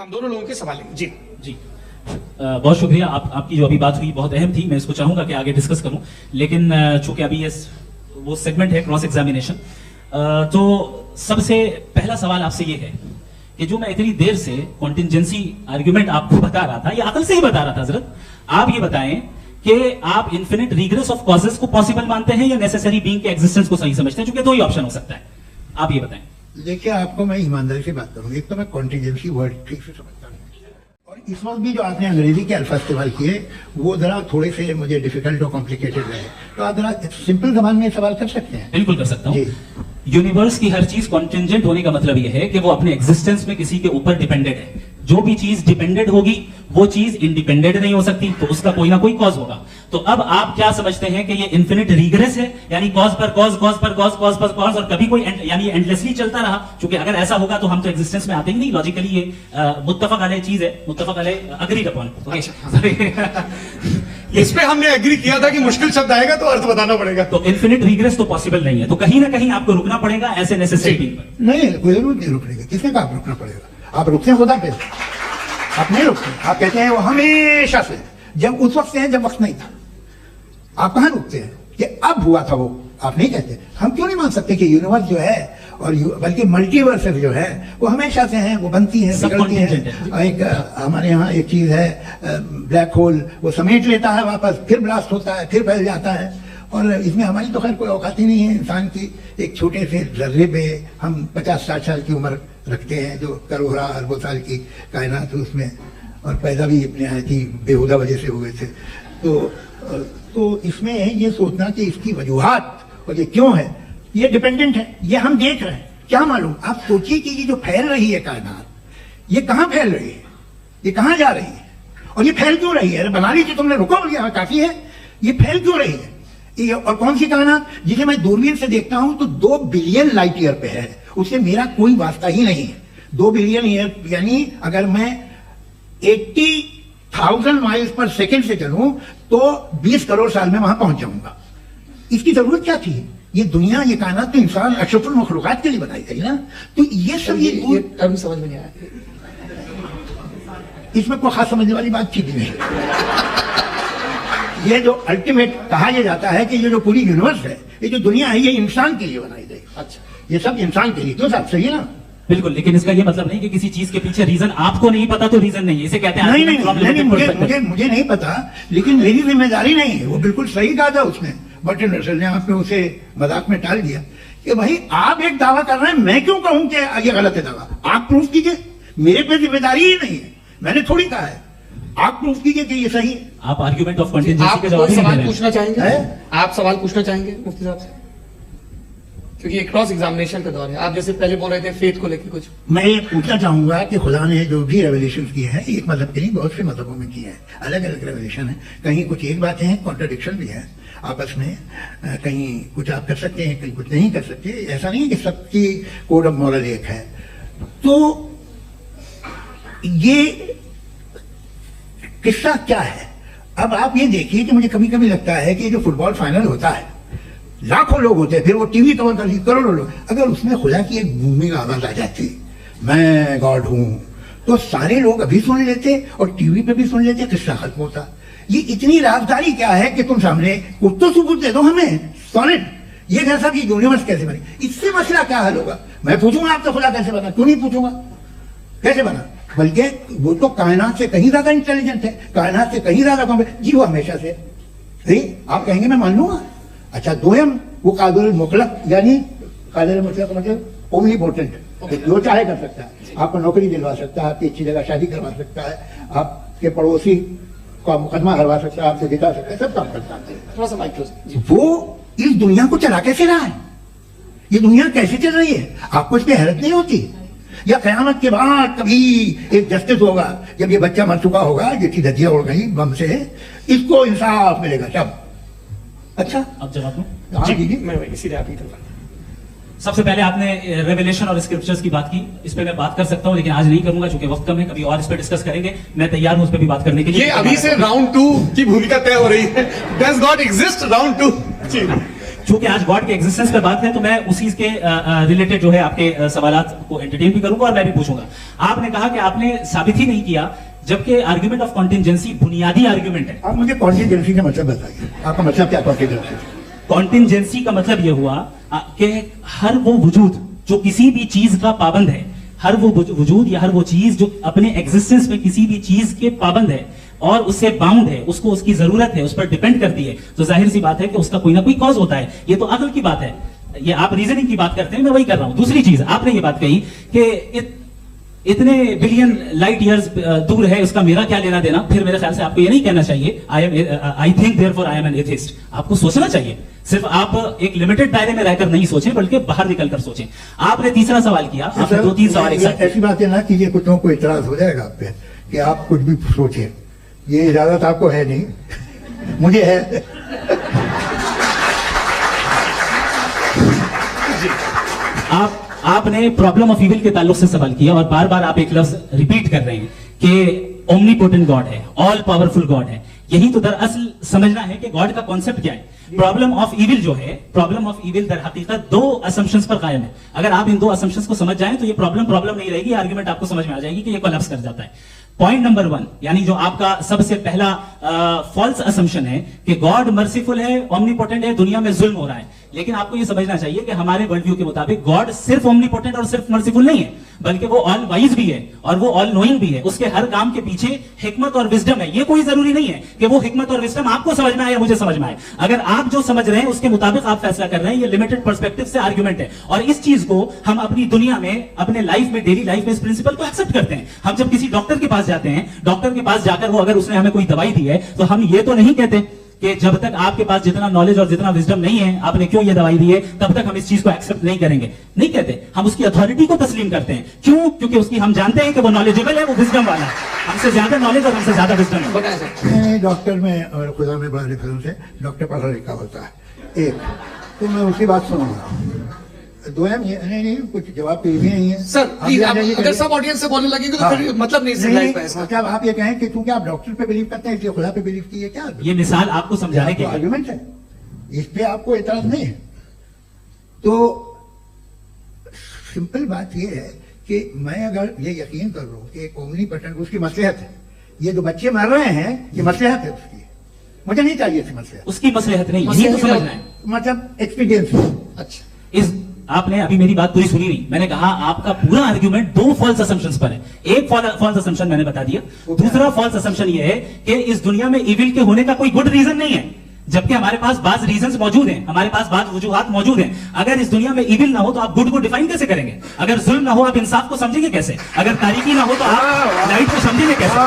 हम दोनों लोगों के सवाल लेंगे। जी जी बहुत शुक्रिया। आपकी जो अभी बात हुई बहुत अहम थी, मैं इसको चाहूंगा कि आगे डिस्कस करूं, लेकिन चूंकि अभी वो सेगमेंट है क्रॉस एग्जामिनेशन, तो सबसे पहला सवाल आपसे ये है कि जो मैं इतनी देर से कॉन्टिंजेंसी आर्ग्यूमेंट आपको बता रहा था, ये अकल से ही बता रहा था हजरत, आप ये बताएं कि आप इन्फिनिट रिग्रेस ऑफ कॉजेस को पॉसिबल मानते हैं या नेसेसरी बीइंग के एग्जिस्टेंस को सही समझते हैं, क्योंकि दो ही ऑप्शन हो सकता है, आप ये बताएं। देखिए, आपको मैं ईमानदारी से बात करूंगी, एक तो मैं कॉन्टिजेंसी वर्ड ठीक से समझता हूँ, और इस वक्त भी जो आपने अंग्रेजी के अल्फाज इस्तेमाल किए वो जरा थोड़े से मुझे डिफिकल्ट और कॉम्प्लिकेटेड रहे, तो आप जरा सिंपल जबान में सवाल कर सकते हैं। बिल्कुल कर सकता हूँ। यूनिवर्स की हर चीज कॉन्टिंजेंट होने का मतलब यह है कि वो अपने एग्जिस्टेंस में किसी के ऊपर डिपेंडेंट है। जो भी चीज डिपेंडेंट होगी वो चीज इंडिपेंडेंट नहीं हो सकती, तो उसका कोई ना कोई कॉज होगा। तो अब आप क्या समझते हैं कि ये इन्फिनिट रिग्रेस है, यानी कॉज पर कॉज, कॉज पर कॉज, कॉज पर कॉज, और कभी कोई यानी एंडलेसली चलता रहा? क्योंकि अगर ऐसा होगा तो हम तो एग्जिस्टेंस में आते ही नहीं, लॉजिकली ये मुत्तफक अलैह चीज है, मुत्तफक अलैह अग्रीड अपॉन। इस पे हमने एग्री किया था कि मुश्किल शब्द आएगा तो अर्थ बताना पड़ेगा। तो इन्फिनिट रिग्रेस तो पॉसिबल नहीं है, तो कहीं ना कहीं आपको रुकना पड़ेगा ऐसे नेसेसिटी पर। नहीं, कोई जरूर नहीं रुकने, किसने कहा आप रुकना पड़ेगा? आप रुकते हैं खुदा पे, आप नहीं रुकते। आप कहते हैं वो हमेशा से, जब उस वक्त से है जब वक्त नहीं था। आप कहाँ रुकते हैं कि अब हुआ था वो? आप नहीं कहते। हम क्यों नहीं मान सकते कि यूनिवर्स जो है और बल्कि मल्टीवर्स जो है वो हमेशा से हैं, वो बनती हैं, बिगड़ती हैं। एक हमारे यहाँ एक चीज है ब्लैक होल, वो समेट लेता है वापस, फिर ब्लास्ट होता है, फिर फैल जाता है, और इसमें हमारी तो खैर कोई औकात ही नहीं है इंसान की। एक छोटे से जर्रे पे हम 50-60 साल की उम्र रखते हैं, जो करोड़ों अरबों साल की कायनात उसमें, और पैदा भी अपने यहाँ की बेहुदा वजह से हुए थे। तो इसमें ये सोचना कि इसकी वजूहात और ये क्यों है, ये डिपेंडेंट है, ये हम देख रहे हैं, क्या मालूम। आप सोचिए कि ये जो फैल रही है कायनात, ये कहाँ फैल रही है, ये कहाँ जा रही है, और ये फैल क्यों रही है? अरे बना लीजिए तुमने, रुको, ये काफी है। ये फैल क्यों रही है? ये और कौन सी कायनात जिसे मैं दूरबीन से देखता हूं तो 2 बिलियन लाइट ईयर पे है, उससे मेरा कोई वास्ता ही नहीं है। 2 बिलियन ईयर यानी अगर मैं 80,000 माइल्स पर सेकेंड से चलूं तो 20 करोड़ साल में वहां पहुंच जाऊंगा। इसकी जरूरत क्या थी? ये दुनिया, ये कायनात तो इंसान अशरफुल मखलूकात के लिए बनाई गई ना। तो ये सब ये टर्म समझ में नहीं आया, इसमें कोई खास समझने वाली बात थी नहीं। ये जो अल्टीमेट कहा यह जाता है कि ये जो पूरी यूनिवर्स है, ये जो दुनिया है, ये इंसान के लिए बनाई गई। अच्छा, ये सब इंसान के लिए, क्यों साहब? सही है ना? बिल्कुल, लेकिन इसका ये मतलब नहीं कि किसी चीज के पीछे रीजन आपको नहीं पता तो रीजन नहीं है, इसे कहते हैं नहीं, मुझे नहीं पता, लेकिन मेरी जिम्मेदारी नहीं है। वो बिल्कुल सही कहा था उसने, बर्टन रसल ने, आपने उसे मजाक में टाल दिया कि भाई आप एक दावा कर रहे हैं, मैं क्यों कहूं कि ये गलत है दावा? आप प्रूफ कीजिए, मेरे पे जिम्मेदारी ही नहीं है, मैंने थोड़ी कहा है। आप प्रूफ कीजिए कि ये सही है। आप आर्ग्यूमेंट ऑफ कॉन्टिजेंसी आप के जवाब कोई नहीं दे सवाल रहे हैं। पूछना चाहेंगे? है? आप सवाल पूछना चाहेंगे मुफ्ती साहब से? क्योंकि ये क्रॉस एग्जामिनेशन का दौर है, आप जैसे पहले बोल रहे थे फेथ को लेकर कुछ। मैं ये पूछना चाहूंगा कि खुदा ने जो भी रेवल्यूशन किए हैं, एक मजहब के नहीं बहुत से मजहबों में किए हैं, अलग अलग रेवल्यूशन है। कहीं कुछ एक बातें हैं, कॉन्ट्रडिक्शन भी है आपस में, कहीं कुछ आप कर सकते हैं, कहीं कुछ नहीं कर सकते। ऐसा नहीं कि सबकी कोड ऑफ मॉरल एक है। तो ये किस्सा क्या है? अब आप ये देखिए कि मुझे कभी कभी लगता है कि जो फुटबॉल फाइनल होता है, लाखों लोग होते हैं, फिर वो टीवी कवर कर करोड़ों लोग, अगर उसमें खुदा की एक बूमिंग आवाज आ जाती, मैं गॉड हूं, तो सारे लोग अभी सुन लेते और टीवी पे भी सुन लेते, किस्सा खत्म होता। ये इतनी राजदारी क्या है कि तुम सामने कुछ तो सबूत दे दो हमें सॉलिड। ये कैसा कि यूनिवर्स कैसे बनी, इससे मसला क्या हल होगा? मैं पूछूंगा आपसे खुदा कैसे बना? क्यों नहीं पूछूंगा कैसे बना? बल्कि वो तो कायनात से कहीं ज्यादा इंटेलिजेंट है, कायनात से कहीं ज्यादा कॉम्पिटेंट जी, वो हमेशा से। आप कहेंगे मैं मान लूंगा। अच्छा, दोयम वो कादिर मुतलक, यानी कादिर मुतलक मतलब ओमनीपोटेंट, जो चाहे कर सकता है। आपको नौकरी दिलवा सकता है, आपकी अच्छी जगह शादी करवा सकता है, आपके पड़ोसी का मुकदमा हरवा सकता है, आपसे जिता सकता है, सब काम करता है। थोड़ा सा माइक्रो से। वो इस दुनिया को चला कैसे रहा है? ये दुनिया कैसे चल रही है? आपको इस पर हैरत नहीं होती? या कयामत के बाद कभी एक जस्टिस होगा, जब ये बच्चा मर चुका होगा, जिसकी धज्जियां उड़ गई बम से, इसको इंसाफ मिलेगा तब। अच्छा, अब जवाब दूं? हाँ, जी, मैं इसीलिए आप ही करवा। सबसे पहले आपने रेवलेशन और स्क्रिप्चर्स की बात की, इस पे मैं बात कर सकता हूं, लेकिन आज नहीं करूंगा क्योंकि वक्त कम है, कभी और इस पे डिस्कस करेंगे। मैं तैयार हूं उस पे भी बात करने के लिए। ये अभी से राउंड 2 की भूमिका तय हो रही है। Does God exist? राउंड 2 जी। चूंकि आज गॉड के एग्जिस्टेंस पे बात है तो मैं उसी के रिलेटेड जो है आपके सवालात को एंटरटेन भी करूंगा और मैं भी पूछूंगा। आपने कहा कि आपने साबित ही नहीं किया, जबकि आर्ग्यूमेंट ऑफ कॉन्टिंजेंसी बुनियादी आर्ग्यूमेंट है। आप मुझे कॉन्टिजेंसी का मतलब बताइए, आपका मतलब क्या कॉन्टिजेंसी? कॉन्टिंजेंसी का मतलब यह हुआ कि हर वो वजूद जो किसी भी चीज का पाबंद है, हर वो वजूद या हर वो चीज जो अपने एग्जिस्टेंस में किसी भी चीज के पाबंद है और उससे बाउंड है, उसको उसकी जरूरत है, उस पर डिपेंड करती है, तो जाहिर सी बात है कि उसका कोई ना कोई कॉज होता है। ये तो अकल की बात है, ये आप रीजनिंग की बात करते हैं, मैं वही कर रहा हूं। दूसरी चीज, आपने ये बात कही कि इतने बिलियन लाइट ईयर्स दूर है, उसका मेरा क्या लेना देना। फिर मेरे ख्याल से आपको ये नहीं कहना चाहिए I think therefore I am an atheist. आपको सोचना चाहिए, सिर्फ आप एक लिमिटेड दायरे में रहकर नहीं सोचें बल्कि बाहर निकलकर सोचें। आपने तीसरा सवाल किया, आपने 2-3 सवाल एक साथ। ऐसी बात है ना कि ये कुत्तों को इतराज हो जाएगा आप पे कि आप कुछ भी सोचें, ये इजाजत आपको है नहीं, मुझे है। आपने प्रॉब्लम ऑफ इविल के ताल्लुक से सवाल किया और बार बार आप एक लफ्ज रिपीट कर रहे हैं कि ओमनीपोटेंट गॉड है, ऑल पावरफुल गॉड है। यही तो दरअसल समझना है कि गॉड का कॉन्सेप्ट क्या है। प्रॉब्लम ऑफ इविल जो है, प्रॉब्लम ऑफ इविल दर हकीकत 2 असम्पशंस पर कायम है। अगर आप इन 2 असम्पशंस को समझ जाएं तो ये प्रॉब्लम नहीं रहेगी, आर्गुमेंट आपको समझ में आ जाएगी कि ये कोलैप्स कर जाता है। पॉइंट नंबर 1, यानी जो आपका सबसे पहला फॉल्स असम्पशन है कि गॉड मर्सीफुल है, ओमनीपोटेंट है, दुनिया में जुल्म हो रहा है। लेकिन आपको यह समझना चाहिए कि हमारे वर्ल्ड व्यू के मुताबिक गॉड सिर्फ ओमनीपोटेंट और सिर्फ मर्सीफुल नहीं है, बल्कि वो ऑल वाइज भी है और वो ऑल नोइंग भी है। उसके हर काम के पीछे हिकमत और विजडम है। ये कोई जरूरी नहीं है कि वो हिकमत और विजडम आपको समझ में आए या मुझे समझ में आए। अगर आप जो समझ रहे हैं उसके मुताबिक आप फैसला कर रहे हैं, ये लिमिटेड पर्सपेक्टिव से आर्गुमेंट है। और इस चीज को हम अपनी दुनिया में, अपने लाइफ में, डेली लाइफ में इस प्रिंसिपल को एक्सेप्ट करते हैं। हम जब किसी डॉक्टर के पास जाते हैं, डॉक्टर के पास जाकर वो अगर उसने हमें कोई दवाई दी है तो हम ये तो नहीं कहते कि जब तक आपके पास जितना नॉलेज और जितना विजडम नहीं है, आपने क्यों ये दवाई दी है, तब तक हम इस चीज को एक्सेप्ट नहीं करेंगे। नहीं कहते, हम उसकी अथॉरिटी को तस्लीम करते हैं। क्यों? क्योंकि उसकी हम जानते हैं कि वो नॉलेजेबल है, वो विजडम वाला है, हमसे ज्यादा नॉलेज और हमसे ज्यादा विजडम है। बताया सर। डॉक्टर में और खुदा में बड़ा डिफरेंस है। डॉक्टर पढ़ा लिखा होता है एक, तो मैं उसकी बात सुनूंगा। 2 नहीं कुछ जवाब पे भी नहीं है सर। प्लीज, अगर सब ऑडियंस से बोलने लगेंगे तो फिर मतलब नहीं सिग्नलाइज पाए इसका। मतलब आप ये कहें कि क्योंकि आप डॉक्टर पे बिलीव करते हैं इसलिए खुदा पे बिलीव कीजिए, क्या ये मिसाल आपको समझाने के लिए आर्गुमेंट है, इस पे आपको एतराज नहीं है। तो सिंपल बात ये है कि मैं अगर ये यकीन कर लूं कि एक ओमनीपोटेंट उसकी मसलहत है, ये जो बच्चे मर रहे हैं ये मसलहत है उसकी, मुझे नहीं चाहिए थी मसलहत, उसकी मसलहत नहीं, यही तो समझना है। मतलब एक्सपीरियंस। अच्छा, इस आपने अभी मेरी बात पूरी सुनी नहीं। मैंने कहा आपका पूरा आर्ग्यूमेंट 2 फॉल्स असम्पशंस पर है। एक फॉल्स असम्पशन मैंने बता दिया, दूसरा फॉल्स असम्पशन ये है कि इस दुनिया में इविल के होने का कोई गुड रीजन नहीं है, जबकि हमारे पास बाज रीजंस मौजूद हैं, हमारे पास बाज वजूहात मौजूद हैं। अगर इस दुनिया में इविल ना हो तो आप गुड को डिफाइन कैसे करेंगे? अगर जुल्म ना हो आप इंसाफ को समझेंगे कैसे? अगर तारीकी ना हो तो आप लाइट को समझेंगे कैसे?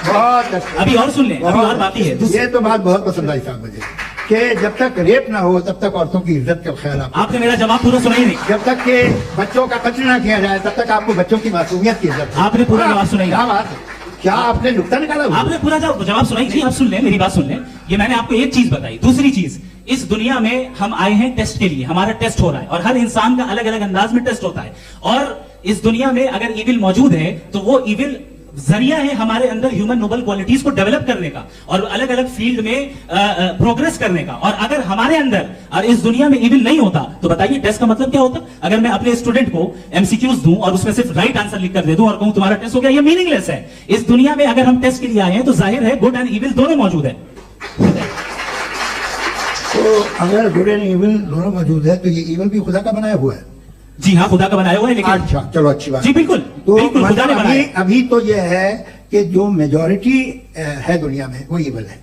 बहुत अभी और सुन लें, अभी और बाकी है। ये तो बात बहुत पसंद आई साहब मुझे कि जब तक रेप ना हो तब तक औरतों की इज्जत का ख्याल आपने मेरा जवाब पूरा सुना ही नहीं। जब तक के बच्चों का कत्ल ना किया जाए तब तक आपको बच्चों की मासूमियत की इज्जत। आपने पूरा जवाब सुना ही नहीं। क्या आपने नुक्ता निकाला? आपने पूरा जवाब सुना ही नहीं। आप सुन लें, मेरी बात सुन लें। ये मैंने आपको एक चीज बताई। दूसरी चीज, इस दुनिया में हम आए हैं टेस्ट के लिए, हमारा टेस्ट हो रहा है और हर इंसान का अलग अलग अंदाज में टेस्ट होता है। और इस दुनिया में अगर इविल मौजूद है तो वो इविल जरिया है हमारे अंदर ह्यूमन नोबल क्वालिटीज को डेवलप करने का और अलग अलग फील्ड में प्रोग्रेस करने का। और अगर हमारे अंदर और इस दुनिया में इविल नहीं होता तो बताइए टेस्ट का मतलब क्या होता? अगर मैं अपने स्टूडेंट को एमसीक्यूज दूं और उसमें सिर्फ राइट आंसर लिख कर दे दूं और कहूं तुम्हारा टेस्ट हो गया, ये मीनिंगलेस है। इस दुनिया में अगर हम टेस्ट के लिए आए हैं तो जाहिर है गुड एंड इविल दोनों मौजूद है। तो अगर गुड एंड इविल दोनों मौजूद है तो ये इविल भी खुदा का बनाया हुआ है। जी हाँ, खुदा का बनाया हुआ है। लेकिन अच्छा, चलो अच्छी बात। जी बिल्कुल, तो बिल्कुल खुदा ने बनाया। अभी तो ये है कि जो मेजॉरिटी है दुनिया में वो इविल है,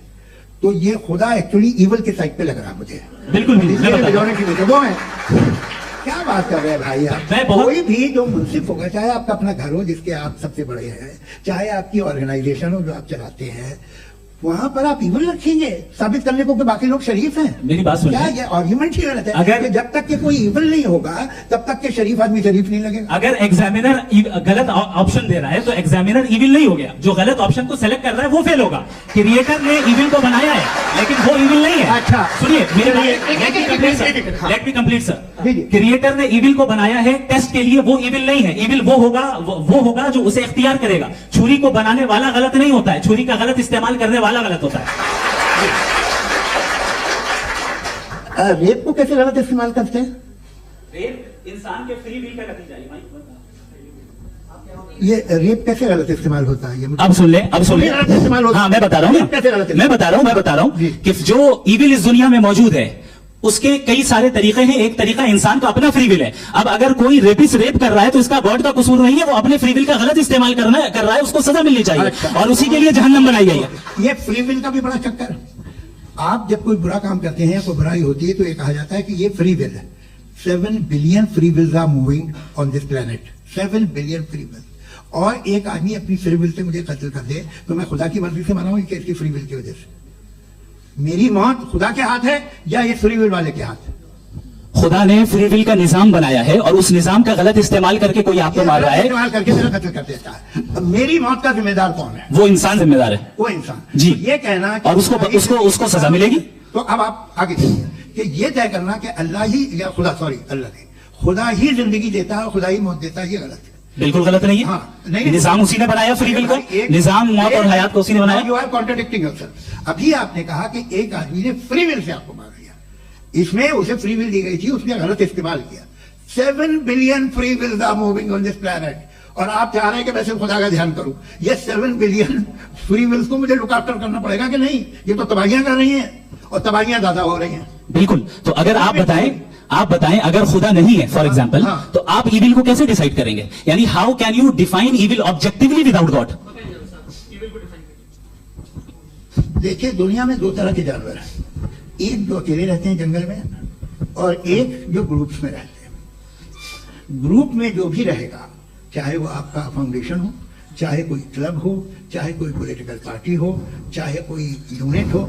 तो ये खुदा एक्चुअली इविल के साइड पे लग रहा है मुझे। बिल्कुल मेजॉरिटी में वो है। क्या बात कर रहे हैं भाई आप? कोई भी जो मुंसिफ होगा, चाहे आपका अपना घर हो जिसके आप सबसे बड़े हैं, चाहे आपकी ऑर्गेनाइजेशन हो जो आप चलाते हैं, वहां पर आप इविल रखेंगे साबित करने को कि बाकी लोग शरीफ हैं। मेरी बात सुनिए, क्या ये आर्ग्यूमेंट ही गलत है? अगर जब तक के कोई इविल नहीं होगा तब तक के शरीफ आदमी शरीफ नहीं लगेगा। अगर एग्जामिनर गलत ऑप्शन दे रहा है तो एग्जामिनर इविल नहीं हो गया। जो गलत ऑप्शन को सेलेक्ट कर रहा है वो फेल होगा। क्रिएटर ने इविल को बनाया है लेकिन वो इविल नहीं है। अच्छा सुनिए मेरी बात, let me complete sir. Creator ने इविल को बनाया है टेस्ट के लिए, वो इविल नहीं है। इविल वो होगा जो उसे इख्तियार करेगा। छुरी को बनाने वाला गलत नहीं होता है, छुरी का गलत इस्तेमाल करने वाला गलत होता है। रेप को कैसे गलत इस्तेमाल करते हैं? रेप इंसान के फ्री विल का नतीजा है। ये रेप कैसे गलत इस्तेमाल होता है? ये अब सुन ले, अब सुन ले। गलत इस्तेमाल होता है। हाँ, मैं बता रहा हूँ, कैसे गलत मैं बता रहा हूँ जी। कि जो ईविल इस दुनिया में मौजूद है उसके कई सारे तरीके हैं। एक तरीका इंसान का अपना फ्री विल है। अब अगर कोई रेपिस्ट रेप कर रहा है तो इसका गॉड का कसूर नहीं है, वो अपने फ्री विल का गलत इस्तेमाल कर रहा है, उसको सजा मिलनी चाहिए। अच्छा। और उसी के लिए जहन्नम बनाई गई है। ये फ्री विल का भी बड़ा चक्कर है। आप जब कोई बुरा काम करते हैं, कोई बुराई होती है, तो ये कहा जाता है कि ये फ्री विल है। 7 billion free wills are moving on this planet. 7 billion free will. और एक आदमी अपनी फ्री विल से मुझे कत्ल कर दे तो मैं खुदा की मर्जी से मनाऊं कि इसकी फ्री विल की वजह से? मेरी मौत खुदा के हाथ है या ये फ्री विल वाले के हाथ है? खुदा ने फ्री विल का निजाम बनाया है और उस निजाम का गलत इस्तेमाल करके कोई आपको मार रहा है, इस्तेमाल करके मेरा कत्ल कर देता है। अब मेरी मौत का जिम्मेदार कौन है? वो इंसान जिम्मेदार है। वो इंसान। जी। ये कहना कि और उसको सजा मिलेगी। तो अब आप आगे चलिए कि ये तय करना कि अल्लाह ही या खुदा ही जिंदगी देता है, खुदा ही मौत देता है, ये गलत है। बिल्कुल गलत नहीं है। हाँ, नहीं, निजाम उसी ने बनाया फ्री विल को, निजाम मौत और हयात को उसी ने बनाया। You are contradicting yourself. अभी आपने कहा कि एक आदमी ने फ्री विल से आपको मार दिया, इसमें उसे फ्री विल दी गई थी, उसने गलत इस्तेमाल किया। 7 billion free wills are moving on this planet और आप चाह रहे हैं कि मैं सिर्फ खुदा का ध्यान करूं। ये 7 बिलियन फ्री विल्स को मुझे लुक आफ्टर करना पड़ेगा कि नहीं? ये तो तबाहियां कर रही हैं और तबाहियां ज्यादा हो रही हैं। बिल्कुल। तो अगर आप बताएं अगर खुदा नहीं है फॉर एग्जाम्पल, हाँ। तो आप ईविल को कैसे डिसाइड करेंगे? यानी how can you define evil objectively without God? देखिए, दुनिया में 2 तरह के जानवर हैं। एक जो अकेले रहते हैं जंगल में और एक जो ग्रुप्स में रहते हैं। ग्रुप में जो भी रहेगा, चाहे वो आपका फाउंडेशन हो, चाहे कोई क्लब हो, चाहे कोई पॉलिटिकल पार्टी हो, चाहे कोई यूनिट हो,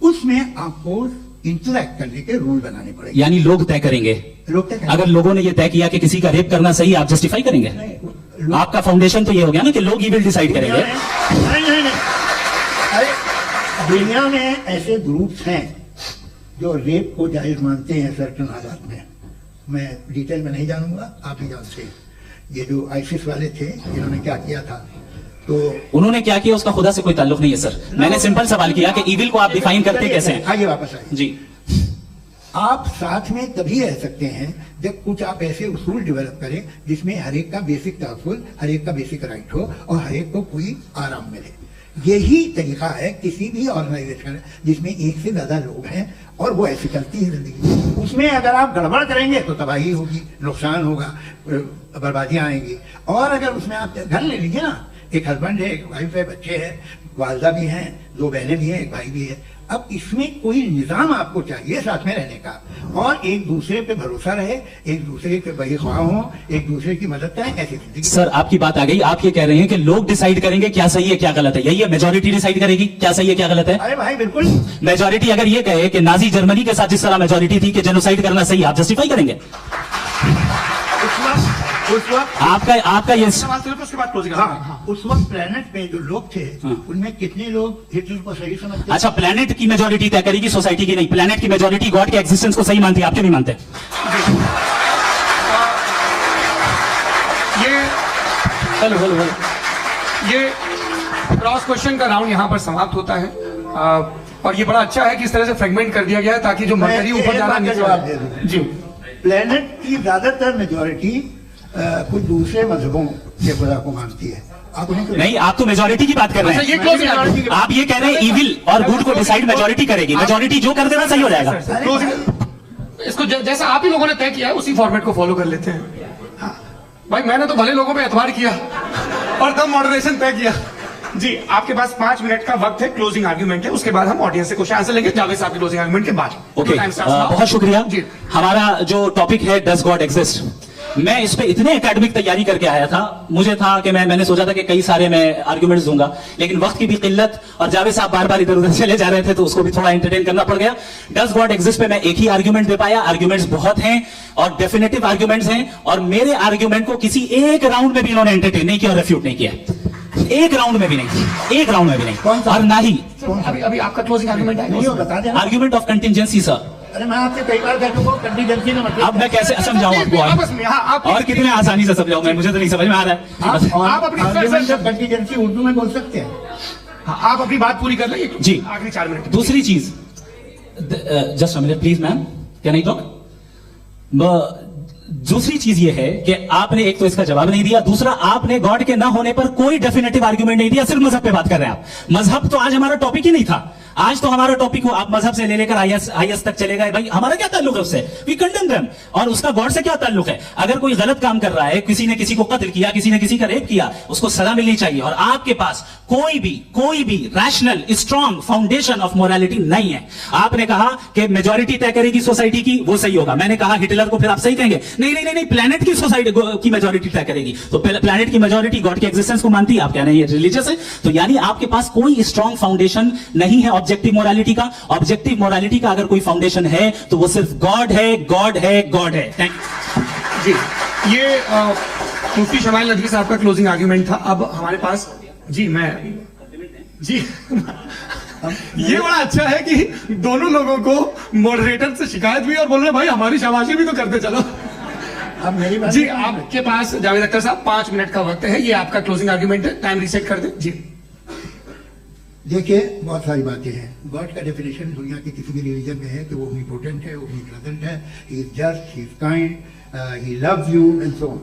उसमें आपको इंटरैक्ट करने के रूल बनाने पड़ेंगे। यानी लोग तय करेंगे। लोग तय करेंगे। अगर लोगों ने ये तय किया कि किसी का रेप करना सही, आप जस्टिफाई करेंगे? नहीं, आपका फाउंडेशन तो ये हो गया ना कि लोग ईविल डिसाइड करेंगे। नहीं। अरे दुनिया में ऐसे ग्रुप्स हैं जो रेप को जायज मानते हैं सर्टेन हालात में। मैं डिटेल में नहीं जानूंगा, आप ही जानते हैं। ये जो आईसिस वाले थे, इन्होंने क्या किया था, तो उन्होंने क्या किया उसका खुदा से कोई ताल्लुक नहीं है सर। मैंने सिंपल सवाल किया कि ईविल को आप डिफाइन करते कैसे हैं? आइए वापस आइए जी। आप साथ में तभी रह सकते हैं जब कुछ आप ऐसे उसूल डेवलप करें जिसमें हर एक का बेसिक तहफ़्फ़ुज़, हर एक का बेसिक राइट हो और हर एक को कोई आराम मिले। यही तरीका है किसी भी ऑर्गेनाइजेशन जिसमें एक से ज्यादा लोग हैं और वो ऐसी चलती है जिंदगी। उसमें अगर आप गड़बड़ करेंगे तो तबाही होगी, नुकसान होगा, बर्बादियां आएंगी। और अगर उसमें आप घर ले लीजिए ना, एक हस्बैंड है, एक वाइफ है, बच्चे हैं, वालदा भी हैं, 2 बहनें भी हैं, एक भाई भी है। अब इसमें कोई निजाम आपको चाहिए साथ में रहने का और एक दूसरे पे भरोसा रहे, एक दूसरे के बहीख्वाह हो, एक दूसरे की मदद करें, ऐसी जिंदगी। सर आपकी बात आ गई। आप ये कह रहे हैं कि लोग डिसाइड करेंगे क्या सही है क्या गलत है, यही है? मेजोरिटी डिसाइड करेगी क्या सही है क्या गलत है? अरे भाई बिल्कुल। मेजोरिटी अगर ये कहे कि नाजी जर्मनी के साथ जिस तरह मेजोरिटी थी कि जेनोसाइड करना सही, आप जस्टिफाई करेंगे? उस वक्त आपका ये उसके बाद क्लोजिंग। हाँ, उस वक्त प्लेनेट पे जो लोग थे उनमें कितने लोग हिटलर को सही समझते? अच्छा, प्लेनेट की मेजोरिटी तय करेगी, सोसाइटी की नहीं। प्लेनेट की मेजोरिटी गॉड के एग्जिस्टेंस को सही मानती है, आप क्यों नहीं मानते? ये हेलो ये क्रॉस क्वेश्चन का राउंड यहाँ पर समाप्त होता है और ये बड़ा अच्छा है कि इस तरह से फ्रेगमेंट कर दिया गया है ताकि जो मर्करी ऊपर जाना नीचे जवाब दे दूं। जी। प्लेनेट की ज्यादातर मेजोरिटी कुछ दूसरे मजहबों के खुदा को मानती है। आप उन्हें नहीं, आप तो मेजोरिटी की बात कर रहे अच्छा, ये हैं। closing argument। आप ये कह रहे हैं ईविल और गुड को डिसाइड मेजोरिटी करेगी, मेजोरिटी जो कर देना सही हो जाएगा। क्लोजिंग इसको जैसा आप ही लोगों ने तय किया है उसी फॉर्मेट को फॉलो कर लेते हैं। भाई मैंने तो भले लोगों पे एतबार किया और तब मॉडरेशन तय किया। जी, आपके पास 5 मिनट का वक्त है, क्लोजिंग आर्ग्यूमेंट है, उसके बाद हम ऑडियंस से क्वेश्चन आंसर लेंगे जावेद साहब की क्लोजिंग आर्ग्यूमेंट के बाद। ओके, बहुत शुक्रिया। हमारा जो टॉपिक है डज गॉड एग्जिस्ट, मैं इस पे इतने एकेडमिक तैयारी करके आया था। मुझे था कि मैंने सोचा था कि कई सारे मैं आर्ग्यूमेंट्स दूंगा, लेकिन वक्त की भी किल्लत और जावेद साहब बार बार इधर उधर चले जा रहे थे तो उसको भी थोड़ा एंटरटेन करना पड़ गया। डज गॉड एग्जिस्ट पे मैं एक ही आर्ग्यूमेंट दे पाया। आर्ग्यूमेंट्स बहुत हैं और डेफिनेटिव आर्ग्यूमेंट्स हैं और मेरे आर्ग्यूमेंट को किसी एक राउंड में भी इन्होंने एंटरटेन नहीं किया और रेफ्यूट नहीं किया। एक राउंड में भी नहीं, एक राउंड में भी नहीं। और ना ही अभी आपका क्लोजिंग आर्गुमेंट है, बता देना। Argument of contingency sir. अरे मैं आपसे कई बार कह चुका हूं कंटीजेंसी का मतलब। अब मैं कैसे समझाऊं आपको आपस में आप और कितने आसानी से समझाऊं मैं, मुझे तो नहीं समझ में आ रहा है। आप अपनी कंटीजेंसी उर्दू में बोल सकते हैं। आप अपनी बात पूरी कर लेंगे जी, आखिरी 4 मिनट। दूसरी चीज, just a minute please ma'am. Can I talk? दूसरी चीज ये है कि आपने एक तो इसका जवाब नहीं दिया, दूसरा आपने गॉड के ना होने पर कोई डेफिनेटिव आर्गुमेंट नहीं दिया, सिर्फ मजहब पे बात कर रहे हैं आप। मजहब तो आज हमारा टॉपिक ही नहीं था, आज तो हमारा टॉपिक हो आप मजहब से ले लेकर आईएस तक चले गए। भाई हमारा क्या ताल्लुक है उससे? We condemn them. और उसका गॉड से क्या ताल्लुक है? अगर कोई गलत काम कर रहा है, किसी ने किसी को कत्ल किया, किसी ने किसी का रेप किया, उसको सजा मिलनी चाहिए। और आपके पास कोई भी rational strong foundation of morality नहीं है। आपने कहा कि मेजॉरिटी तय करेगी सोसाइटी की, वो सही होगा। मैंने कहा हिटलर को फिर आप सही कहेंगे? नहीं, प्लेनेट की सोसाइटी की मेजॉरिटी तय करेगी। तो प्लेनेट की मेजॉरिटी गॉड के एग्जिस्टेंस को मानती है, आप कह रहे हैं रिलीजियस है। तो यानी आपके पास कोई स्ट्रॉन्ग फाउंडेशन नहीं है ऑब्जेक्टिव मोरालिटी का। ऑब्जेक्टिव मोरालिटी का अगर कोई फाउंडेशन है तो वो सिर्फ गॉड है, गॉड है, गॉड है। थैंक यू जी। ये मुफ्ती शमाइल नदवी साहब का क्लोजिंग आर्ग्यूमेंट था। अब हमारे पास जी ये बड़ा अच्छा है कि दोनों लोगों को मॉडरेटर से शिकायत हुई और बोल रहे भाई हमारी शाबाशी भी तो करते चलो। अब मेरी बात जी आपके पास जावेद अख्तर साहब 5 मिनट का वक्त है, ये आपका क्लोजिंग आर्ग्यूमेंट है, टाइम रीसेट कर दें। जी देखिए, बहुत सारी बातें हैं। गॉड का डेफिनेशन दुनिया के किसी भी रिलीजन में है कि वो इम्पोर्टेंट है, वो प्रेजेंट है, he is just, he is kind, he loves you and so on.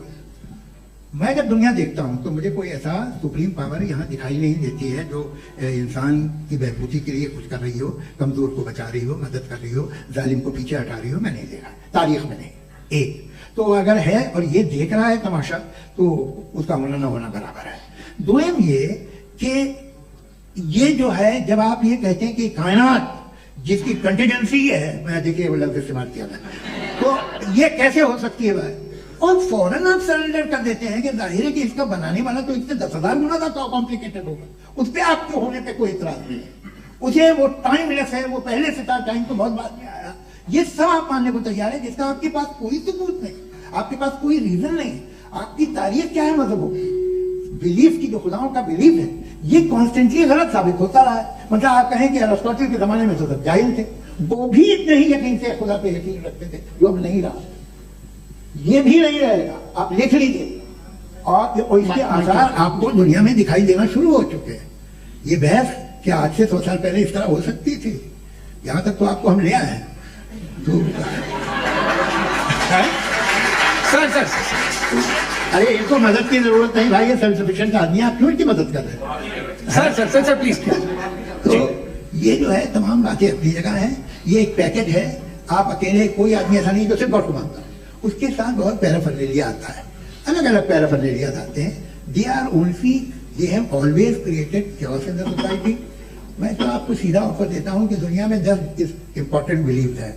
मैं जब दुनिया देखता हूँ तो मुझे कोई ऐसा सुप्रीम पावर यहाँ दिखाई नहीं देती है जो इंसान की बहबूदी के लिए कुछ कर रही हो, कमजोर को बचा रही हो, मदद कर रही हो, जालिम को पीछे हटा रही हो। मैं नहीं देखा, तारीख में नहीं। एक तो अगर है और ये देख रहा है तमाशा, तो उसका होना ना होना बराबर है। दोम ये कि ये जो है, जब आप ये कहते हैं कि कायनात जिसकी कंटीजेंसी है, मैं देखिए वो लफ्ज इस्तेमाल किया था, तो ये कैसे हो सकती है बात? और फौरन आप सरेंडर कर देते हैं कि जाहिर है कि इसका बनाने वाला तो इससे 10,000 गुना ज्यादा कॉम्प्लिकेटेड होगा। उस पर आपके होने पे कोई इतराज नहीं है। उसे वो टाइमलेस है, वो पहले से था, टाइम तो बहुत बाद में आया। ये सब आप मानने को तैयार है जिसका आपके पास कोई सबूत नहीं, आपके पास कोई रीजन नहीं। आपकी तारीफ क्या है मजहबों की? बिलीफ की, जो खुदाओं का बिलीफ है, ये कॉन्स्टेंटली गलत साबित होता रहा है। मतलब आप कहें कि अरिस्टोटल के जमाने में तो सब जाहिल थे, वो भी इतने ही यकीन से खुदा पे यकीन रखते थे, जो अब नहीं रहा। ये भी नहीं रहेगा, आप लिख लीजिए। और इसके आसार आपको दुनिया में दिखाई देना शुरू हो चुके हैं। ये बहस क्या आज से 100 साल पहले इस तरह हो सकती थी? यहां तक तो आपको हम ले आए हैं। तो सर अरे इनको मदद की जरूरत नहीं भाई, ये सेल्फ सफिशिएंट आदमी, आप क्यों इनकी मदद कर रहे हैं? Sir please. तो ये जो है तमाम बातें अपनी जगह है। ये एक पैकेज है। आप अकेले, कोई आदमी ऐसा नहीं जो सिर्फ गॉड को मानता, उसके साथ बहुत पैराफर्नेलिया आता है, अलग अलग पैराफर्नेलिया आते हैं। They have always created chaos in the society. मैं तो आपको सीधा ऑफर देता हूं कि दुनिया में 10 इंपॉर्टेंट बिलीव है।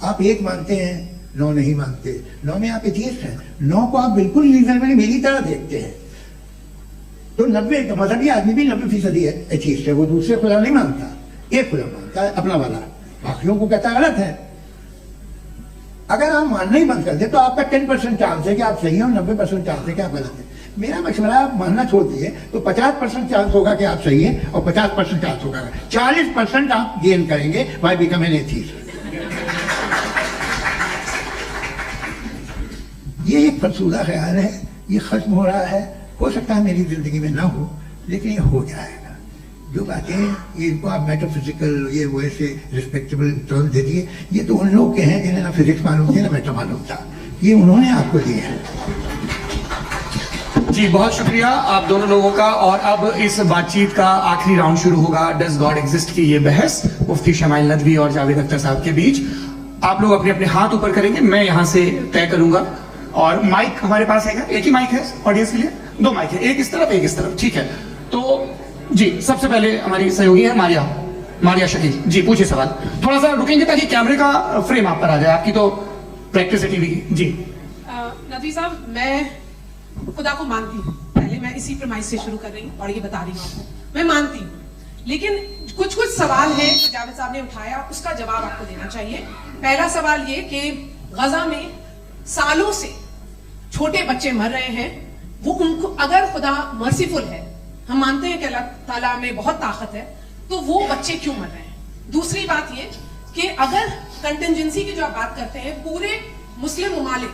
आप एक मानते हैं, 9 नहीं मानते। 9 में आप एथीस्ट हैं, 9 को आप बिल्कुल रीजनेबली मेरी तरह देखते हैं। तो 90 मजहबी आदमी भी 90% एथीस्ट है, वो दूसरे खुदा नहीं मानता, एक खुदा मानता है, अपना वाला, बाकियों को कहता गलत है। अगर आप मानना ही बंद कर दे तो आपका 10% चांस है कि आप सही हैं और 90% चांस है कि आप गलत हैं। मेरा मशवरा, आप मानना छोड़ दिए तो 50% चांस होगा कि आप सही हैं और 50% चांस होगा, 40% आप गेन करेंगे बाय बिकम एन एथीस्ट। ये एक फरसूदा ख्याल है, ये खत्म हो रहा है। हो सकता है मेरी जिंदगी में ना हो, लेकिन ये हो जाएगा। जो बातें ये इनको आप मेटाफिजिकल, ये वैसे रिस्पेक्टेबल टर्म दे दिए, ये तो उन लोग के हैं जिन्हें ना फिजिक्स मालूम थी ना मेटा मालूम था, ये उन्होंने आपको दिए हैं। जी बहुत शुक्रिया आप दोनों लोगों का। और अब इस बातचीत का आखिरी राउंड शुरू होगा, डज गॉड एग्जिस्ट की ये बहस मुफ्ती शमाइल नदवी और जावेद अख्तर साहब के बीच। आप लोग अपने अपने हाथ ऊपर करेंगे, मैं यहां से तय करूंगा। और माइक हमारे पास है, एक ही माइक है ऑडियंस के लिए? 2 माइक है, एक इस तरफ एक इस तरफ, ठीक है। तो जी सबसे पहले हमारी सहयोगी है मारिया शकील जी, पूछिए सवाल। थोड़ा सा रुकेंगे ताकि कैमरे का फ्रेम आप पर आ जाए, आपकी तो प्रैक्टिस है टीवी की। जी नदवी साहब, मैं खुदा को मानती हूँ, पहले मैं इसी प्रमाइस से शुरू कर रही हूँ और ये बता रही हूँ आपको, मैं मानती हूँ। लेकिन कुछ सवाल है जो जावेद साहब ने उठाया, उसका जवाब आपको देना चाहिए। पहला सवाल ये कि गजा में सालों से छोटे बच्चे मर रहे हैं, वो उनको, अगर खुदा मर्सीफुल है, हम मानते हैं कि अल्लाह ताला में बहुत ताकत है, तो वो बच्चे क्यों मर रहे हैं? दूसरी बात ये कि अगर कंटिजेंसी की जो आप बात करते हैं, पूरे मुस्लिम मुमालिक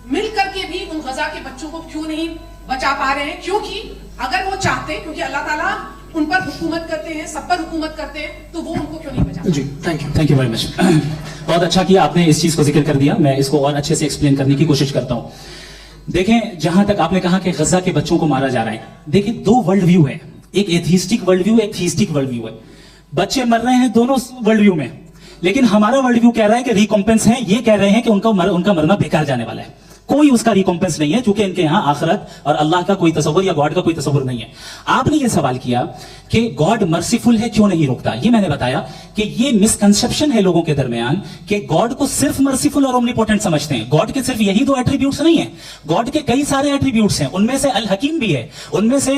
मिल करके भी उन गजा के बच्चों को क्यों नहीं बचा पा रहे हैं? क्योंकि अगर वो चाहते, क्योंकि अल्लाह ताला उन पर हुकूमत करते हैं, सब पर हुकूमत करते हैं, तो वो उनको क्यों नहीं बचाते? जी थैंक यू वेरी मच। बहुत अच्छा किया आपने इस चीज को जिक्र कर दिया, मैं इसको और अच्छे से एक्सप्लेन करने की कोशिश करता हूं। देखें, जहां तक आपने कहा कि गजा के बच्चों को मारा जा रहा है, देखिए दो वर्ल्ड व्यू है, एक एथिस्टिक वर्ल्ड व्यू, एक थीस्टिक वर्ल्ड व्यू है। बच्चे मर रहे हैं दोनों वर्ल्ड व्यू में, लेकिन हमारा वर्ल्ड व्यू कह रहा है कि रिकॉम्पेंस है, ये कह रहे हैं कि उनका मरना बेकार जाने वाला है, कोई उसका रिकॉम्पेंस नहीं है, क्योंकि इनके यहां आखिरत और अल्लाह का कोई तसव्वुर या गॉड का कोई तसव्वुर नहीं है। आपने ये सवाल किया कि गॉड मर्सीफुल है, क्यों नहीं रोकता, ये मैंने बताया कि ये मिसकंसेप्शन है लोगों के दरमियान कि गॉड को सिर्फ मर्सीफुल और ओमनीपोटेंट समझते हैं। गॉड के सिर्फ यही दो एट्रीब्यूट्स नहीं है, गॉड के कई सारे एट्रीब्यूट्स हैं, उनमें से अल हकीम भी है, उनमें से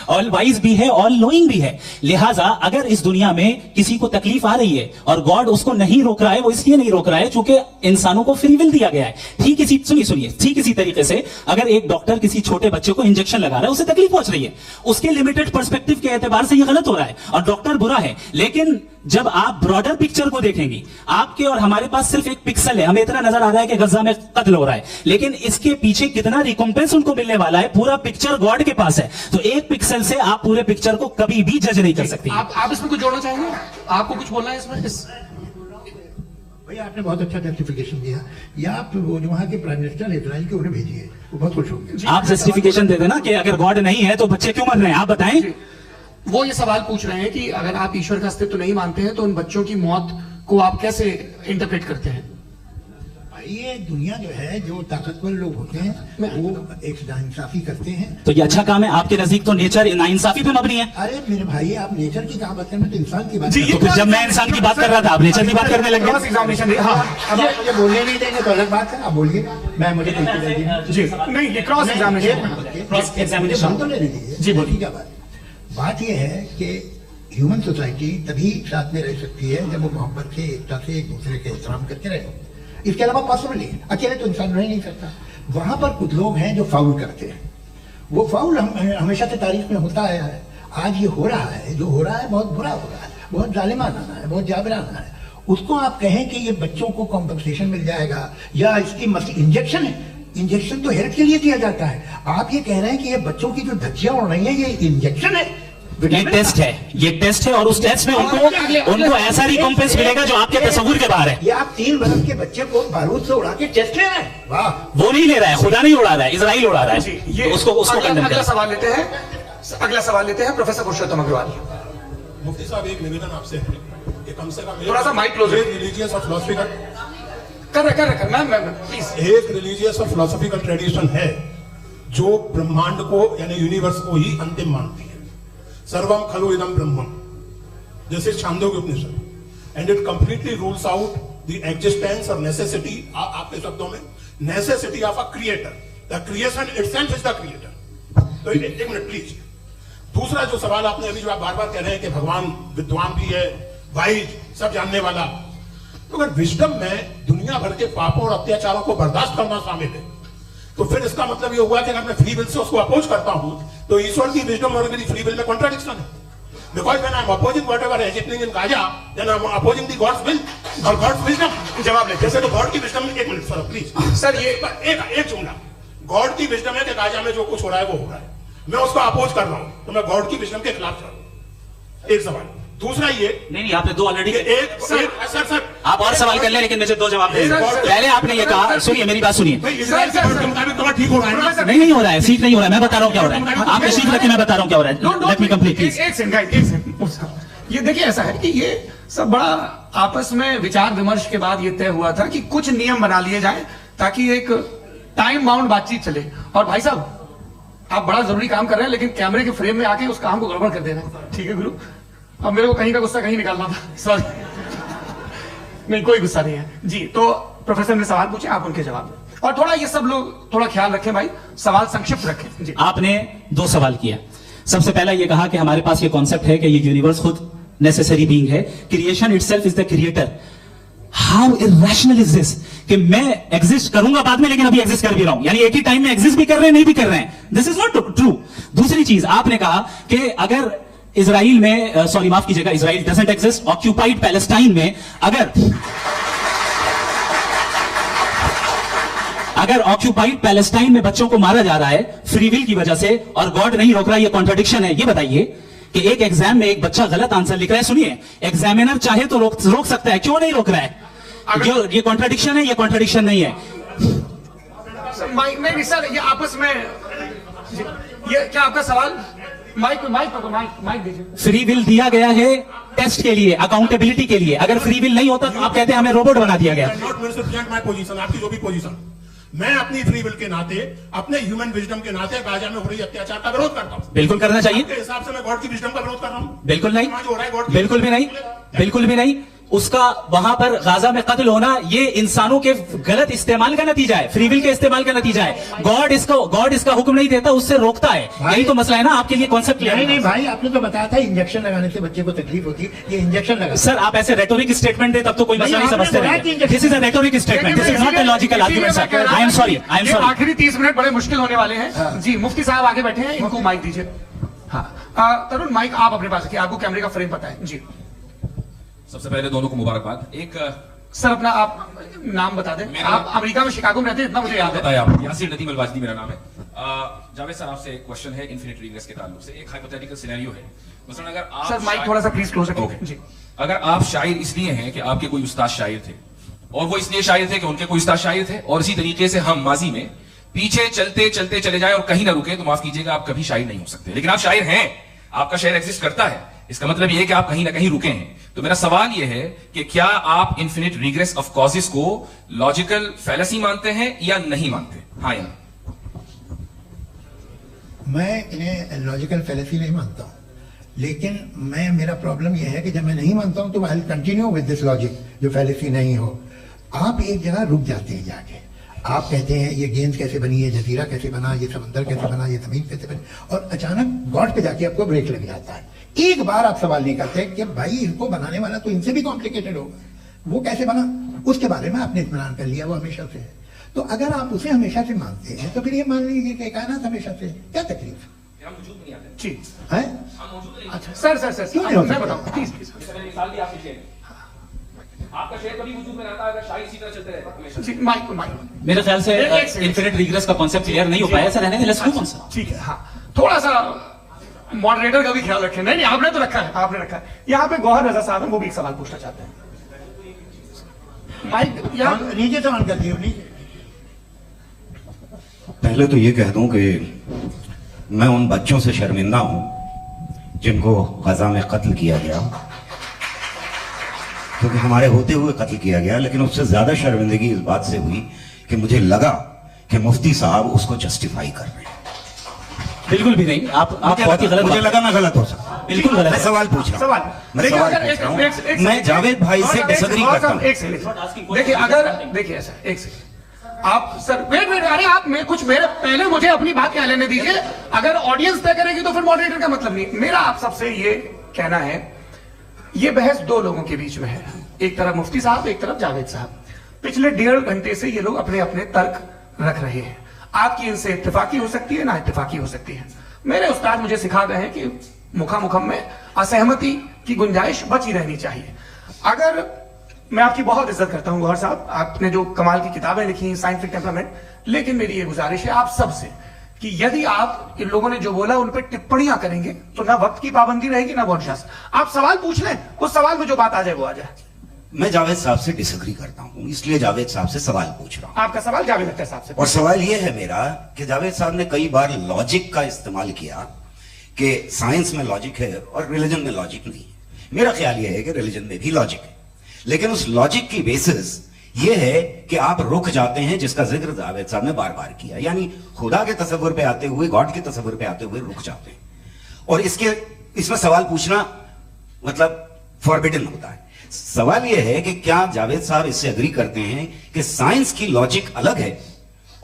ऑल वाइज भी है, ऑल नोइंग भी है। लिहाजा अगर इस दुनिया में किसी को तकलीफ आ रही है और गॉड उसको नहीं रोक रहा है, वो इसलिए नहीं रोक रहा है क्योंकि इंसानों को फ्री विल दिया गया है। ठीक इसी सुनिए ठीक इसी तरीके से अगर एक डॉक्टर किसी छोटे बच्चे को इंजेक्शन लगा रहा है, उसे तकलीफ पहुंच रही है, उसके लिमिटेड पर्सपेक्टिव के एतबार से ये गलत हो रहा है और डॉक्टर बुरा है। लेकिन जब आप ब्रॉडर पिक्चर को देखेंगे, आपके और हमारे पास सिर्फ एक पिक्सल है, हमें इतना नजर आ रहा है कि गजा में कत्ल हो रहा है, लेकिन इसके पीछे कितना रिकॉम्पेंस उनको मिलने वाला है, पूरा पिक्चर गॉड के पास है। तो एक पिक्सल से आप पूरे पिक्चर को कभी भी जज नहीं कर सकते। आप इसमें कुछ जोड़ना चाहेंगे? आपको कुछ बोलना है इसमें? भैया आपने बहुत अच्छा जस्टिफिकेशन दिया, या आप वो जो वहाँ के प्राइम मिनिस्टर इजराइल के उन्हें भेजिए, वो बहुत खुश होंगे। आप जस्टिफिकेशन दे देना कि अगर गॉड नहीं है तो बच्चे क्यों मर रहे हैं, आप बताएं। वो ये सवाल पूछ रहे हैं कि अगर आप ईश्वर का अस्तित्व नहीं मानते हैं तो उन बच्चों की मौत को आप कैसे इंटरप्रेट करते हैं? भाई ये दुनिया जो है, जो ताकतवर लोग होते हैं वो एक नाइंसाफी करते हैं। तो ये अच्छा काम है, आपके नजदीक तो नेचर नाइंसाफी पे मबनी है। अरे मेरे भाई, आप नेचर की कहाँ बात कर रहे हैं, तो इंसान की बात कर रहे तो फिर जब मैं इंसान की बात कर रहा था, आप नेचर की बात करने लगे। Cross examination. हाँ, अब आप मुझे बोलने नहीं देंगे तो अलग बात है, आप बोलिए, मैं मुझे जी नहीं, ये क्रॉस एग्जामिनेशन तो ले लीजिए जी, बोलिए। क्या बात यह है कि ह्यूमन सोसाइटी तभी साथ में रह सकती है जब वो मोहब्बत से, एकता से, एक दूसरे के एहतराम करके रहे। इसके अलावा पॉसिबल नहीं है, अकेले तो इंसान रह नहीं सकता। वहां पर कुछ लोग हैं जो फाउल करते हैं, वो फाउल हमेशा से तारीख में होता आया है। आज ये हो रहा है, जो हो रहा है बहुत बुरा हो रहा है, बहुत जालिमाना है, बहुत जाबिराना है। उसको आप कहें कि ये बच्चों को कॉम्पनसेशन मिल जाएगा या इसकी इंजेक्शन है, इंजेक्शन तो हेल्थ के लिए दिया जाता है। आप ये कह रहे हैं कि ये बच्चों की जो धज्जियां उड़ रही हैं ये इंजेक्शन है, ये टेस्ट है, ये टेस्ट है, और उस टेस्ट में उनको ऐसा रिकॉम्पेंस मिलेगा जो आपके तस्वुर के बाहर है। ये आप 3 बरस के बच्चे को बारूद से उड़ा के टेस्ट ले रहे हैं। वाह, वो नहीं ले रहा है, खुदा नहीं उड़ा रहा है, इजराइल उड़ा रहा है। ये तो उसको कंडेम अगला करें। सवाल लेते हैं, अगला सवाल लेते हैं प्रोफेसर पुरुषोत्तम अग्रवाल। मुफ्ती साहब, एक निवेदन आपसे है कि कम से कम थोड़ा सा माइक क्लोज रिलीजियस और फिलोसफिकल कर मैम प्लीज। एक रिलीजियस और फिलोसफिकल ट्रेडिशन है जो ब्रह्मांड को यानी यूनिवर्स को ही अंतिम मानती है। सर्वम खलु इदम ब्रह्मम, जैसे Chandogya Upanishad, and it completely rules out the existence और नेसेसिटी, आपके शब्दों में necessity of a creator. The creation itself is the creator. तो एक मिनट प्लीज। दूसरा जो सवाल आपने अभी, जो आप बार बार कह रहे हैं कि भगवान विद्वान भी है, वाइज, सब जानने वाला, तो अगर विजडम में दुनिया भर के पापों और अत्याचारों को बर्दाश्त करना शामिल है, तो फिर इसका मतलब ये हुआ कि अगर मैं फ्री विल से उसको अपोज करता हूं तो ईश्वर की विजडम और मेरी फ्री विल में कॉन्ट्राडिक्शन है। Because when I am opposing whatever is happening in Gaza, then I am opposing the God's will और गॉड्स विजडम। जवाब लेते जैसे तो गॉड की विजडम, एक मिनट सर प्लीज सर, ये एक जुमला, गॉड की विजडम है कि गाजा में जो कुछ हो रहा है वो हो रहा है, मैं उसको अपोज कर रहा हूं, तो मैं गॉड की विजडम के खिलाफ चल रहा हूं। एक सवाल। दूसरा ये नहीं, आपने दो ऑलरेडी। सर आप और सवाल कर ले, लेकिन मुझे 2 जवाब दे। पहले आपने ये कहा, सुनिए मेरी बात सुनिए। इजराइल के मुताबिक तो ठीक हो रहा है ना? नहीं हो रहा है, सीख नहीं हो रहा है, मैं बता रहा हूँ क्या हो रहा है। आप तशरीफ रखिए, मैं बता रहा हूँ क्या हो रहा है। Let me complete please. एक सेकंड। ये देखिए, ऐसा है कि ये सब बड़ा आपस में विचार विमर्श के बाद ये तय हुआ था कि कुछ नियम बना लिए जाए ताकि एक टाइम बाउंड बातचीत चले। और भाई साहब, आप बड़ा जरूरी काम कर रहे हैं, लेकिन कैमरे के फ्रेम में आके उस काम को गड़बड़ कर देना। ठीक है गुरु, अब मेरे को कहीं का गुस्सा कहीं निकालना था, सॉरी। नहीं, कोई गुस्सा नहीं है जी। तो प्रोफेसर ने सवाल पूछे, आप उनके जवाब दें, और थोड़ा ये सब लोग थोड़ा ख्याल रखें भाई, सवाल संक्षिप्त रखें जी। आपने 2 सवाल किया। सबसे पहला ये कहा कि हमारे पास ये कॉन्सेप्ट है कि ये यूनिवर्स खुद नेसेसरी बीइंग है, creation itself is the creator. How irrational is this कि मैं एग्जिस्ट करूंगा बाद में, लेकिन अभी एग्जिस्ट कर भी रहा हूं, यानी एक ही टाइम में एग्जिस्ट भी कर रहे हैं, नहीं भी कर रहे हैं। This is not true. दूसरी चीज आपने कहा कि अगर इजराइल में, सॉरी माफ कीजिएगा, Israel doesn't exist, occupied Palestine में अगर ऑक्यूपाइड पैलेस्टाइन में बच्चों को मारा जा रहा है फ्री विल की वजह से और गॉड नहीं रोक रहा, ये कॉन्ट्रडिक्शन है। ये बताइए कि एक एग्जाम में एक बच्चा गलत आंसर लिख रहा है, सुनिए, एग्जामिनर चाहे तो रोक सकता है, क्यों नहीं रोक रहा है? जो ये कॉन्ट्रडिक्शन है, ये कॉन्ट्रडिक्शन नहीं है। माइक नहीं सर, ये आपस में ये क्या आपका सवाल? माइक दीजिए। फ्री विल दिया गया है टेस्ट के लिए, अकाउंटेबिलिटी के लिए। अगर फ्री विल नहीं होता तो आप कहते हैं हमें रोबोट बना दिया गया। नॉट मिसरिप्रेजेंट माय पोजीशन, आपकी जो भी पोजीशन, मैं अपनी फ्री विल के नाते, अपने ह्यूमन विजडम के नाते गाजा में हो रही अत्याचार का विरोध करता हूं। बिल्कुल करना चाहिए। आपके हिसाब से मैं गॉड की विजडम का विरोध कर रहा हूं? बिल्कुल नहीं, जो हो रहा है गॉड की बिल्कुल भी नहीं, बिल्कुल भी नहीं। उसका वहां पर गाजा में कत्ल होना ये इंसानों के गलत इस्तेमाल का नतीजा है, फ्री विल के इस्तेमाल का नतीजा है। गॉड इसका हुक्म नहीं देता, उससे रोकता है। यही तो मसला है ना, आपके लिए कॉन्सेप्ट क्लियर नहीं भाई, आपने तो बताया था इंजेक्शन लगाने से बच्चे को तकलीफ होती है, ये इंजेक्शन लगा। सर आप ऐसे रेटोरिक स्टेटमेंट दे तब तो कोई मसला नहीं आपने समझते बोला कि रहेंगे। Injection- this is a rhetoric statement, this is not a logical argument sir. I am sorry, I am ये सॉरी। आखिरी 30 मिनट बड़े मुश्किल होने वाले हैं। जी मुफ्ती साहब आगे बैठे हैं, इनको माइक दीजिए। हाँ तरुण, माइक आप अपने पास रखिए, आपको कैमरे का फ्रेम पता है जी। सबसे पहले दोनों को मुबारकबाद। एक सर अपना आप नाम बता दें। आप अमेरिका में शिकागो में रहते हैं, इतना मुझे याद है। बताया आप, यासीर नदीम अलवाजदी मेरा नाम है। जावेद सर आपसे एक क्वेश्चन है इन्फिनिट रिग्रेस के ताल्लुक से। एक हाइपोथेटिकल सिनेरियो है, मसलन अगर आप सर माइक थोड़ा सा प्लीज क्लोज रखिए जी। अगर आप शायर इसलिए हैं कि आपके कोई उस्ताद शायर थे, और वो इसलिए शायर थे कि उनके कोई उस्ताद शायर थे, और इसी तरीके से हम माजी में पीछे चलते चलते चले जाए और कहीं ना रुके, तो माफ कीजिएगा आप कभी शायर नहीं हो सकते। लेकिन आप शायर हैं, आपका शायर एग्जिस्ट करता है, इसका मतलब ये है कि आप कहीं ना कहीं रुके हैं। तो मेरा सवाल यह है कि क्या आप इन्फिनिट रिग्रेस ऑफ कॉजेस को लॉजिकल फैलेसी मानते हैं या नहीं मानते? हाँ या ना? मैं इन्हें लॉजिकल फैलेसी नहीं मानता हूं, लेकिन मेरा प्रॉब्लम यह है कि जब मैं नहीं मानता हूं तो I continue with this logic जो फैलेसी नहीं हो। आप एक जगह रुक जाते हैं जाके, आप कहते हैं ये गेंद कैसे बनी, ये जजीरा कैसे बना, ये समंदर कैसे बना, ये जमीन कैसे बनी, और अचानक गॉड पे जाके आपको ब्रेक लग जाता है। एक बार आप सवाल नहीं करते कि भाई इनको बनाने वाला तो इनसे भी कॉम्प्लिकेटेड होगा, वो कैसे बना, उसके बारे में आपने इत्मीनान कर लिया, वो हमेशा से है। तो अगर आप उसे हमेशा से मानते हैं तो फिर ये मान लीजिए कि कायनात हमेशा से, क्या तकलीफ हम वजूद में नहीं आते। जी है? हम मौजूद नहीं अच्छा सर क्यों नहीं हो मैं सकता? बताऊं प्लीज प्लीज। जैसे मैंने मिसाल दी आपसे शेर, आपका शेर कभी वजूद में रहता है अगर शायर इसी तरह चलते रहते हमेशा। जी माइक मेरे ख्याल से एक सेकंड। इन्फिनिट रिग्रेस का कॉन्सेप्ट क्लियर नहीं हो पाया सर। रहने दें, लेट्स मूव ऑन सर। ठीक है। हाँ थोड़ा सा मॉडरेटर का भी ख्याल रखें। नहीं आपने तो रखा है, आपने रखा है। यहाँ पे गौहर रजा साहब हैं, वो भी एक सवाल पूछना चाहते हैं। माइक यहाँ नीचे से ऑन कर दिए नीचे। पहले तो ये कह दूं कि मैं उन बच्चों से शर्मिंदा हूं जिनको गजा में कत्ल किया गया, क्योंकि हमारे होते हुए कत्ल किया गया। लेकिन उससे ज्यादा शर्मिंदगी इस बात से हुई कि मुझे लगा कि मुफ्ती साहब उसको जस्टिफाई कर रहे हैं। बिल्कुल भी नहीं, आप बहुत ही गलत मुझे बात- लगा मैं गलत हो सकता हूं। बिल्कुल गलत मैं है। सवाल पूछ रहा हूं। सवाल मैं देखिए, सवाल अगर पूछ रहा हूं। एक मैं जावेद भाई से डिसएग्री करता हूं। एक सेकंड देखिए, अगर देखिए ऐसा एक सेकंड आप सर वेट अरे आप कुछ मेरे पहले मुझे अपनी बात क्या लेने दीजिए। अगर ऑडियंस तय करेगी तो फिर मॉडरेटर का मतलब नहीं। मेरा आप सबसे ये कहना है, ये बहस दो लोगों के बीच में है, एक तरफ मुफ्ती साहब, एक तरफ जावेद साहब। पिछले 1.5 घंटे से ये लोग अपने अपने तर्क रख रहे हैं। आपकी इनसे इत्तेफाकी हो सकती है, ना इत्तेफाकी हो सकती है। मेरे उस्ताद मुझे सिखा गए हैं कि मुखामुखम में असहमति की गुंजाइश बची रहनी चाहिए। अगर मैं आपकी बहुत इज्जत करता हूं गौहर साहब, आपने जो कमाल की किताबें लिखी, साइंटिफिक टेम्परामेंट, लेकिन मेरी ये गुजारिश है आप सबसे कि यदि आप इन लोगों ने जो बोला उन पर टिप्पणियां करेंगे तो ना वक्त की पाबंदी रहेगी ना वंशास। आप सवाल पूछ लें, उस सवाल में जो बात आ जाए वो आ जाए। मैं जावेद साहब से डिसएग्री करता हूं, इसलिए जावेद साहब से सवाल पूछ रहा हूं। आपका सवाल जावेद अख्तर साहब से। और सवाल यह है मेरा कि जावेद साहब ने कई बार लॉजिक का इस्तेमाल किया कि साइंस में लॉजिक है और रिलीजन में लॉजिक नहीं है। मेरा ख्याल यह है कि रिलीजन में भी लॉजिक है, लेकिन उस लॉजिक की बेसिस ये है कि आप रुक जाते हैं, जिसका जिक्र जावेद साहब ने बार बार किया, यानी खुदा के तस्वुर पे आते हुए, गॉड के तस्वुर पे आते हुए रुक जाते हैं। और इसमें सवाल पूछना मतलब फॉरबिडन होता है। सवाल यह है कि क्या जावेद साहब इससे अग्री करते हैं कि साइंस की लॉजिक अलग है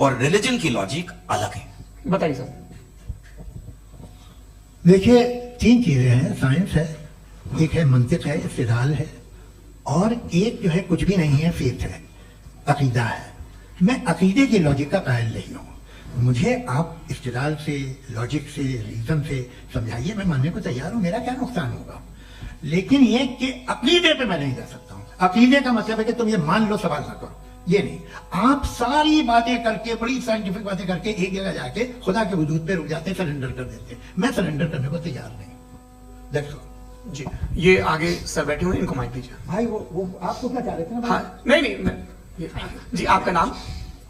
और रिलीजन की लॉजिक अलग है? बताइए सर। देखिए 3 चीजें हैं, साइंस है, एक है मंतिक है, इस्तिदलाल है, और एक जो है कुछ भी नहीं है, फेथ है, अकीदा है। मैं अकीदे की लॉजिक का कायल नहीं हूं। मुझे आप इस्तिदलाल से, लॉजिक से, रीजन से समझाइए, मैं मानने को तैयार हूं, मेरा क्या नुकसान होगा। लेकिन ये कि अकीदे पे मैं नहीं जा सकता हूं। अकीदे का मतलब है कि तुम ये मान लो, सवाल ना करो। ये नहीं, आप सारी बातें करके, बड़ी साइंटिफिक बातें करके एक जगह जाके खुदा के वजूद पे रुक जाते हैं, सरेंडर कर देते हैं। मैं सरेंडर करने को तैयार नहीं। That's all। जी, ये आगे सर बैठे हुए हैं, इनको माइक दीजिए। भाई वो आपको क्या चाह रहे थे ना? हाँ, नहीं जी, आपका नाम?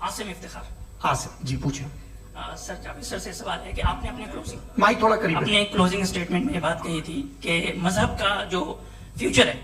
आसिम इफ्तिखार। आसिफ जी, पूछिए। सर जावेद सर से सवाल है कि आपने अपने क्लोजिंग माइक थोड़ा करीब है। अपने क्लोजिंग स्टेटमेंट में बात कही थी कि मजहब का जो फ्यूचर है